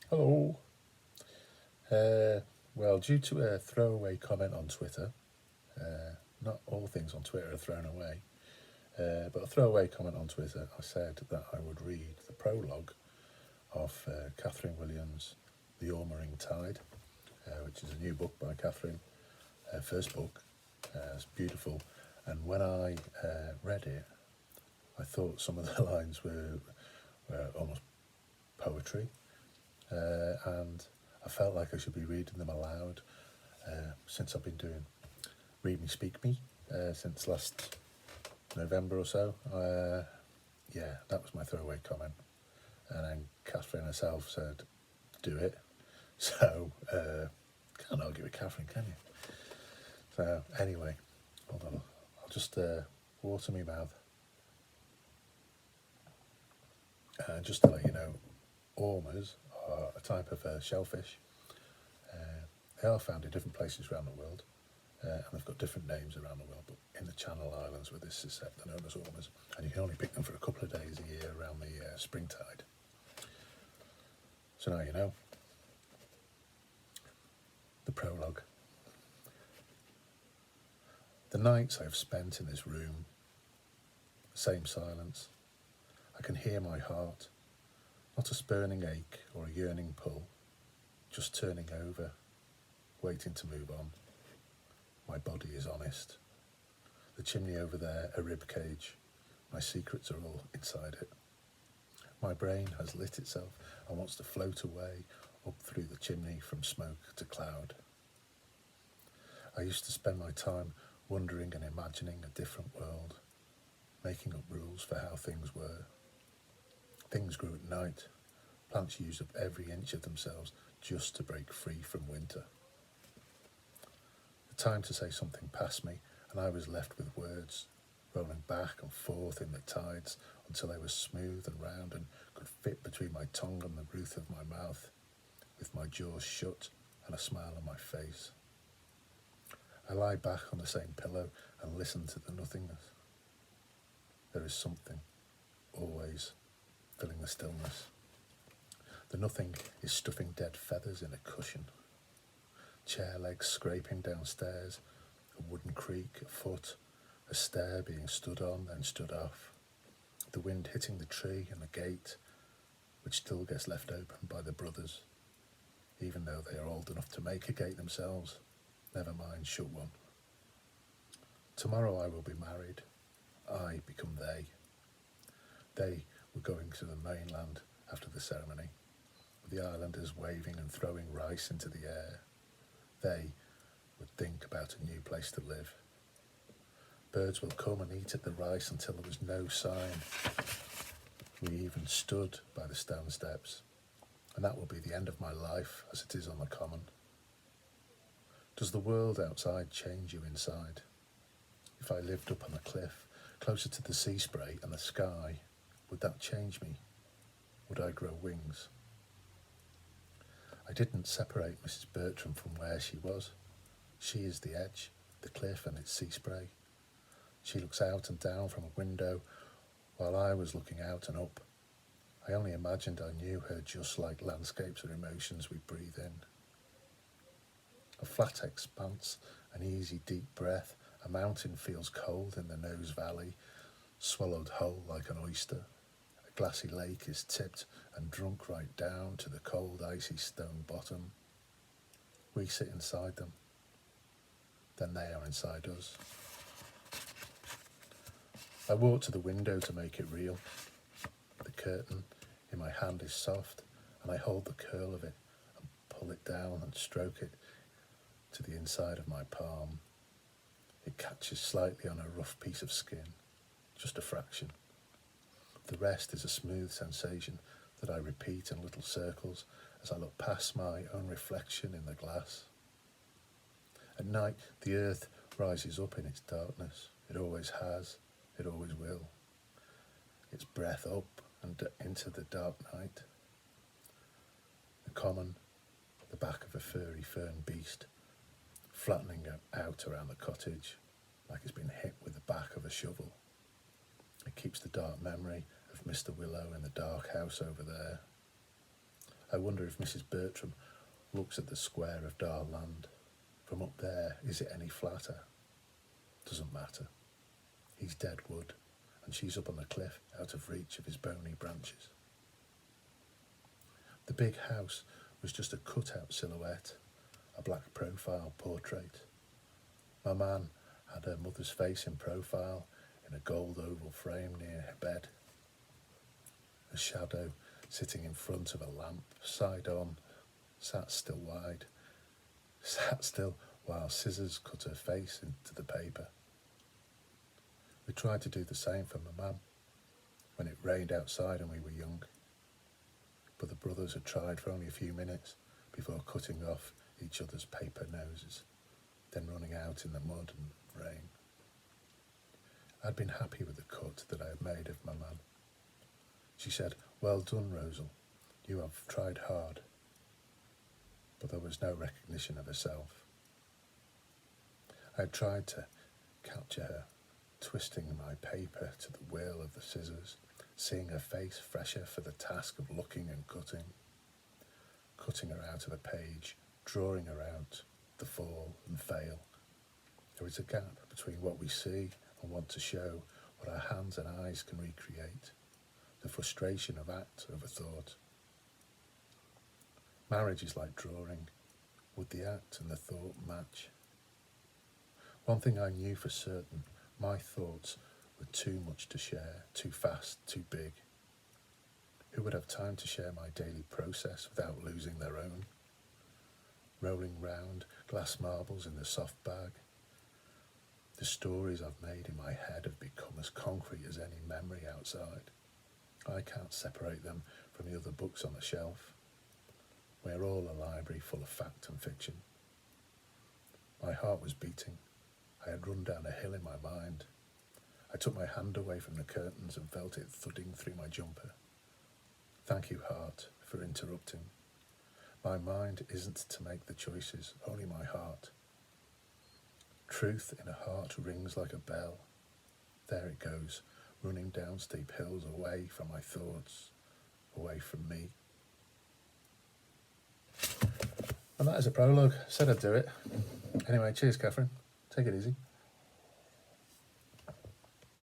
Hello. Well, due to a throwaway comment on Twitter, not all things on Twitter are thrown away, but a throwaway comment on Twitter, I said that I would read the prologue of Catherine Williams' The OrmeringTide, which is a new book by Catherine, her first book. It's beautiful, and when I read it, I thought some of the lines were almost poetry, and I felt like I should be reading them aloud since I've been doing Read Me, Speak Me since last November or so. Yeah, that was my throwaway comment. And then Catherine herself said, do it. So, can't argue with Catherine, can you? So, anyway, hold on. I'll just water my mouth. Just to let you know, ormers are a type of shellfish. They are found in different places around the world, and they've got different names around the world, but in the Channel Islands where this is set, they're known as ormers, and you can only pick them for a couple of days a year around the spring tide. So now you know. The prologue. The nights I have spent in this room, the same silence. I can hear my heart, not a spurning ache or a yearning pull, just turning over, waiting to move on. My body is honest. The chimney over there, a rib cage. My secrets are all inside it. My brain has lit itself and wants to float away up through the chimney from smoke to cloud. I used to spend my time wondering and imagining a different world, making up rules for how things were. Things grew at night. Plants used up every inch of themselves just to break free from winter. The time to say something passed me, and I was left with words, rolling back and forth in the tides until they were smooth and round and could fit between my tongue and the roof of my mouth, with my jaws shut and a smile on my face. I lie back on the same pillow and listen to the nothingness. There is something, always, filling the stillness. The nothing is stuffing dead feathers in a cushion. Chair legs scraping downstairs, a wooden creak, a foot, a stair being stood on, then stood off. The wind hitting the tree and the gate, which still gets left open by the brothers, even though they are old enough to make a gate themselves, never mind shut one. Tomorrow I will be married. I become they. They were going to the mainland after the ceremony, with the islanders waving and throwing rice into the air. They would think about a new place to live. Birds will come and eat at the rice until there was no sign. We even stood by the stone steps, and that will be the end of my life as it is on the common. Does the world outside change you inside? If I lived up on a cliff, closer to the sea spray and the sky, would that change me? Would I grow wings? I didn't separate Mrs. Bertram from where she was. She is the edge, the cliff and its sea spray. She looks out and down from a window, while I was looking out and up. I only imagined I knew her just like landscapes or emotions we breathe in. A flat expanse, an easy deep breath, a mountain feels cold in the nose valley, swallowed whole like an oyster. A glassy lake is tipped and drunk right down to the cold icy stone bottom. We sit inside them, then they are inside us. I walk to the window to make it real. The curtain in my hand is soft, and I hold the curl of it and pull it down and stroke it to the inside of my palm. It catches slightly on a rough piece of skin, just a fraction. The rest is a smooth sensation that I repeat in little circles as I look past my own reflection in the glass. At night, the earth rises up in its darkness. It always has, it always will. Its breath up and into the dark night. The common, the back of a furry fern beast, flattening out around the cottage like it's been hit with the back of a shovel. It keeps the dark memory of Mr. Willow in the dark house over there. I wonder if Mrs. Bertram looks at the square of Dar land. From up there, is it any flatter? Doesn't matter. He's dead wood, and she's up on the cliff, out of reach of his bony branches. The big house was just a cut-out silhouette, a black profile portrait. My man had her mother's face in profile in a gold oval frame near her bed. A shadow sitting in front of a lamp, side on, sat still while scissors cut her face into the paper. We tried to do the same for my mum when it rained outside and we were young. But the brothers had tried for only a few minutes before cutting off each other's paper noses, then running out in the mud and rain. I'd been happy with the cut that I had made of my mum. She said, "Well done, Rosal, you have tried hard." But there was no recognition of herself. I had tried to capture her, twisting my paper to the whirl of the scissors, seeing her face fresher for the task of looking and cutting her out of a page, drawing her out, the fall and fail. There is a gap between what we see and want to show, what our hands and eyes can recreate, the frustration of act over thought. Marriage is like drawing. Would the act and the thought match? One thing I knew for certain, my thoughts were too much to share, too fast, too big. Who would have time to share my daily process without losing their own? Rolling round glass marbles in the soft bag. The stories I've made in my head have become as concrete as any memory outside. I can't separate them from the other books on the shelf. We're all a library full of fact and fiction. My heart was beating. I had run down a hill in my mind. I took my hand away from the curtains and felt it thudding through my jumper. Thank you, heart, for interrupting. My mind isn't to make the choices, only my heart. Truth in a heart rings like a bell. There it goes, running down steep hills away from my thoughts, away from me. And that is a prologue. Said I'd do it. Anyway, cheers, Catherine. Take it easy.